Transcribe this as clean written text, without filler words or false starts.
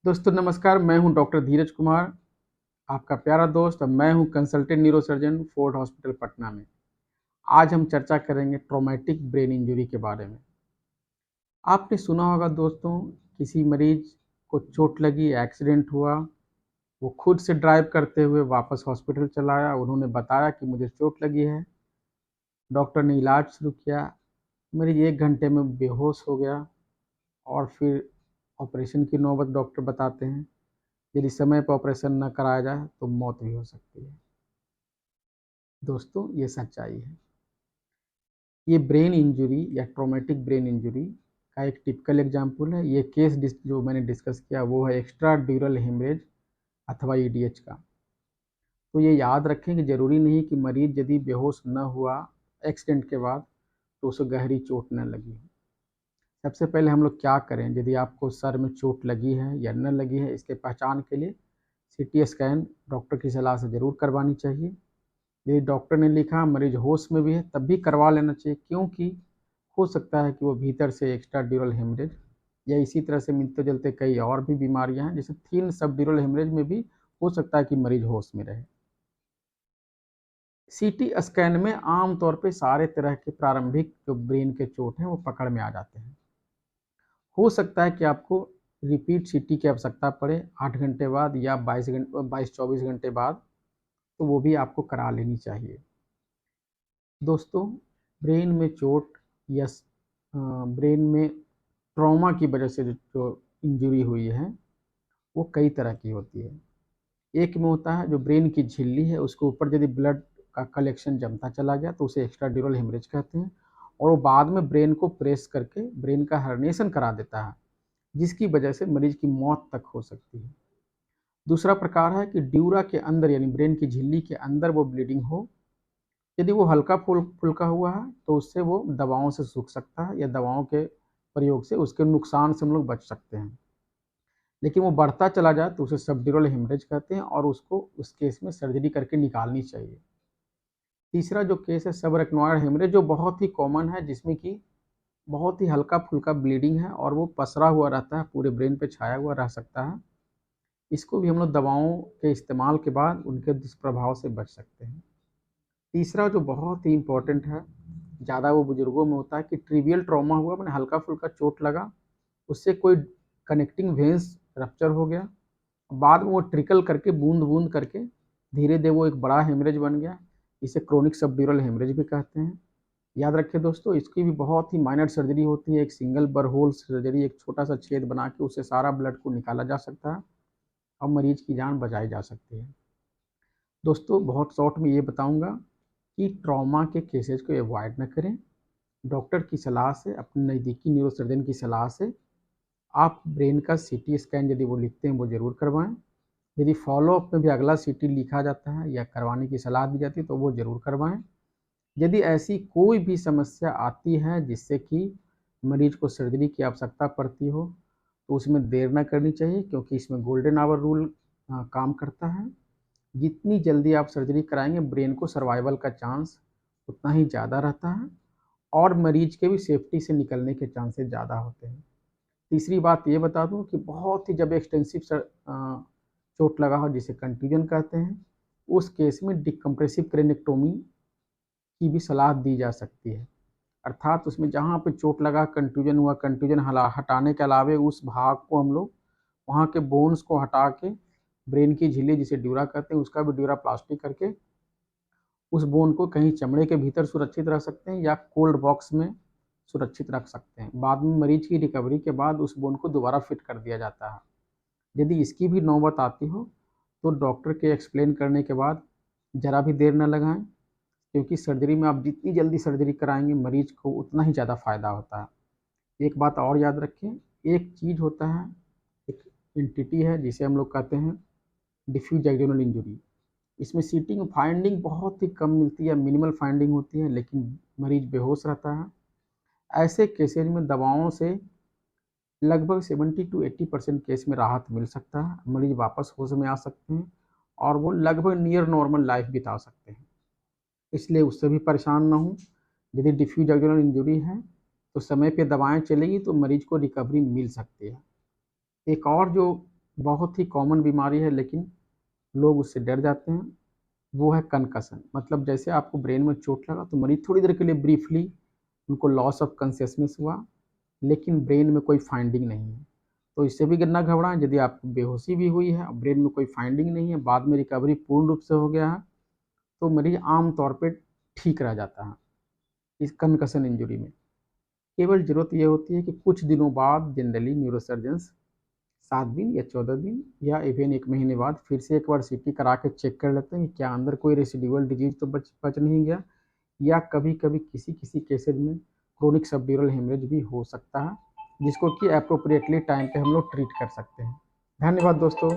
दोस्तों नमस्कार, मैं हूं डॉक्टर धीरज कुमार, आपका प्यारा दोस्त। और मैं हूं consultant neurosurgeon fort hospital Patna में। आज हम चर्चा करेंगे ट्रॉमेटिक ब्रेन इंजरी के बारे में। आपने सुना होगा दोस्तों, किसी मरीज को चोट लगी, एक्सीडेंट हुआ, वो खुद से ड्राइव करते हुए वापस हॉस्पिटल चला आया। उन्होंने बताया कि मुझे चोट लगी है। डॉक्टर ने इलाज शुरू किया। मरीज 1 घंटे में बेहोश हो गया और फिर ऑपरेशन की नौबत डॉक्टर बताते हैं। यदि समय पर ऑपरेशन न कराया जाए तो मौत भी हो सकती है। दोस्तों, ये सच्चाई है। ये ब्रेन इंजरी या ट्रॉमेटिक ब्रेन इंजरी का एक टिपिकल एग्जाम्पल है। ये केस जो मैंने डिस्कस किया वो है एक्स्ट्रा ड्यूरल हेमरेज अथवा ईडीएच का। तो ये याद रखें कि ज़रूरी नहीं कि मरीज यदि बेहोश न हुआ एक्सीडेंट के बाद तो उसे गहरी चोट न लगी हो। सबसे पहले हम लोग क्या करें, यदि आपको सर में चोट लगी है या न लगी है, इसके पहचान के लिए सीटी स्कैन डॉक्टर की सलाह से ज़रूर करवानी चाहिए। यदि डॉक्टर ने लिखा मरीज होश में भी है तब भी करवा लेना चाहिए, क्योंकि हो सकता है कि वो भीतर से एक्स्ट्रा ड्यूरल हेमरेज या इसी तरह से मिलते जुलते कई और भी बीमारियां हैं, जैसे थिन सब ड्यूरल हेमरेज में भी हो सकता है कि मरीज होश में रहे। सीटी स्कैन में आमतौर पे सारे तरह के प्रारंभिक जो ब्रेन के चोट हैं वो पकड़ में आ जाते हैं। हो सकता है कि आपको रिपीट सीटी की आवश्यकता पड़े 8 घंटे बाद या 22-24 घंटे बाद, तो वो भी आपको करा लेनी चाहिए। दोस्तों, ब्रेन में चोट या ब्रेन में ट्रॉमा की वजह से जो इंजरी हुई है वो कई तरह की होती है। एक में होता है जो ब्रेन की झिल्ली है, उसके ऊपर यदि ब्लड का कलेक्शन जमता चला गया तो उसे एक्स्ट्रा ड्यूरल हेमरेज कहते हैं, और वो बाद में ब्रेन को प्रेस करके ब्रेन का हर्निएशन करा देता है, जिसकी वजह से मरीज की मौत तक हो सकती है। दूसरा प्रकार है कि ड्यूरा के अंदर यानी ब्रेन की झिल्ली के अंदर वो ब्लीडिंग हो। यदि वो हल्का फुल्का हुआ है तो उससे वो दवाओं से सूख सकता है या दवाओं के प्रयोग से उसके नुकसान से हम लोग बच सकते हैं। लेकिन वो बढ़ता चला जाए तो उसे सबड्यूरल हेमरेज कहते हैं और उसको उस केस में सर्जरी करके निकालनी चाहिए। तीसरा जो केस है सबरेक्नोइड हेमरेज, जो बहुत ही कॉमन है, जिसमें कि बहुत ही हल्का फुल्का ब्लीडिंग है और वो पसरा हुआ रहता है, पूरे ब्रेन पे छाया हुआ रह सकता है। इसको भी हम लोग दवाओं के इस्तेमाल के बाद उनके दुष्प्रभाव से बच सकते हैं। तीसरा जो बहुत ही इम्पोर्टेंट है, ज़्यादा वो बुजुर्गों में होता है कि ट्रिवियल ट्रॉमा हुआ, मैंने हल्का फुल्का चोट लगा, उससे कोई कनेक्टिंग वेंस रप्चर हो गया, बाद में वो ट्रिकल करके बूंद बूंद करके धीरे धीरे वो एक बड़ा हेमरेज बन गया। इसे क्रोनिक सबड्यूरल हेमरेज भी कहते हैं। याद रखिए दोस्तों, इसकी भी बहुत ही माइनर सर्जरी होती है, एक सिंगल बरहोल सर्जरी, एक छोटा सा छेद बना के उससे सारा ब्लड को निकाला जा सकता है और मरीज की जान बचाई जा सकती है। दोस्तों, बहुत शॉर्ट में ये बताऊंगा कि ट्रॉमा के केसेस को अवॉइड न करें। डॉक्टर की सलाह से, अपने नज़दीकी न्यूरोसर्जन की सलाह से आप ब्रेन का सीटी स्कैन यदि वो लिखते हैं वो ज़रूर करवाएं। यदि फॉलोअप में भी अगला सीटी लिखा जाता है या करवाने की सलाह दी जाती है तो वो ज़रूर करवाएं। यदि ऐसी कोई भी समस्या आती है जिससे कि मरीज को सर्जरी की आवश्यकता पड़ती हो तो उसमें देर न करनी चाहिए, क्योंकि इसमें गोल्डन आवर रूल काम करता है। जितनी जल्दी आप सर्जरी कराएंगे ब्रेन को सर्वाइवल का चांस उतना ही ज़्यादा रहता है और मरीज के भी सेफ्टी से निकलने के चांसेस ज़्यादा होते हैं। तीसरी बात ये बता दूं कि बहुत ही जब एक्सटेंसिव चोट लगा हो, जिसे कंट्यूजन कहते हैं, उस केस में डिकम्प्रेसिव क्रेनेक्टोमी की भी सलाह दी जा सकती है। अर्थात उसमें जहाँ पे चोट लगा, कंट्यूजन हुआ, कंट्यूजन हटाने के अलावे उस भाग को हम लोग वहाँ के बोन्स को हटा के ब्रेन की झिल्ली जिसे ड्यूरा कहते हैं उसका भी ड्यूरा प्लास्टिक करके उस बोन को कहीं चमड़े के भीतर सुरक्षित रख सकते हैं या कोल्ड बॉक्स में सुरक्षित रख सकते हैं। बाद में मरीज की रिकवरी के बाद उस बोन को दोबारा फिट कर दिया जाता है। यदि इसकी भी नौबत आती हो तो डॉक्टर के एक्सप्लेन करने के बाद ज़रा भी देर न लगाएं, क्योंकि सर्जरी में आप जितनी जल्दी सर्जरी कराएंगे मरीज को उतना ही ज़्यादा फ़ायदा होता है। एक बात और याद रखें, एक चीज़ होता है, एक एंटिटी है जिसे हम लोग कहते हैं डिफ्यूज एक्सोनल इंजरी। इसमें सीटिंग फाइंडिंग बहुत ही कम मिलती है, मिनिमल फाइंडिंग होती है, लेकिन मरीज बेहोश रहता है। ऐसे केसेज में दवाओं से लगभग 70 to 80% केस में राहत मिल सकता है, मरीज वापस होश में आ सकते हैं और वो लगभग नियर नॉर्मल लाइफ बिता सकते हैं। इसलिए उससे भी परेशान ना हो। यदि डिफ्यूज एक्सोनल इंजरी है तो समय पे दवाएं चलेगी तो मरीज को रिकवरी मिल सकती है। एक और जो बहुत ही कॉमन बीमारी है लेकिन लोग उससे डर जाते हैं, वो है कंकशन। मतलब जैसे आपको ब्रेन में चोट लगा तो मरीज थोड़ी देर के लिए ब्रीफली उनको लॉस ऑफ कॉन्शियसनेस हुआ, लेकिन ब्रेन में कोई फाइंडिंग नहीं है। तो इससे भी ना घबराएं, यदि आपको बेहोशी भी हुई है और ब्रेन में कोई फाइंडिंग नहीं है, बाद में रिकवरी पूर्ण रूप से हो गया है, तो मरीज आमतौर पर ठीक रह जाता है इस कंकशन इंजरी में। केवल जरूरत यह होती है कि कुछ दिनों बाद जनरली न्यूरोसर्जन्स 7 दिन या 14 दिन या इवन 1 महीने बाद फिर से एक बार सीटी करा के चेक कर लेते हैं कि क्या अंदर कोई रेसिडुअल डिजीज तो बच नहीं गया, या कभी कभी किसी किसी केसेज में क्रोनिक सबड्यूरल हेमरेज भी हो सकता है, जिसको कि अप्रोप्रिएटली टाइम पे हम लोग ट्रीट कर सकते हैं। धन्यवाद दोस्तों।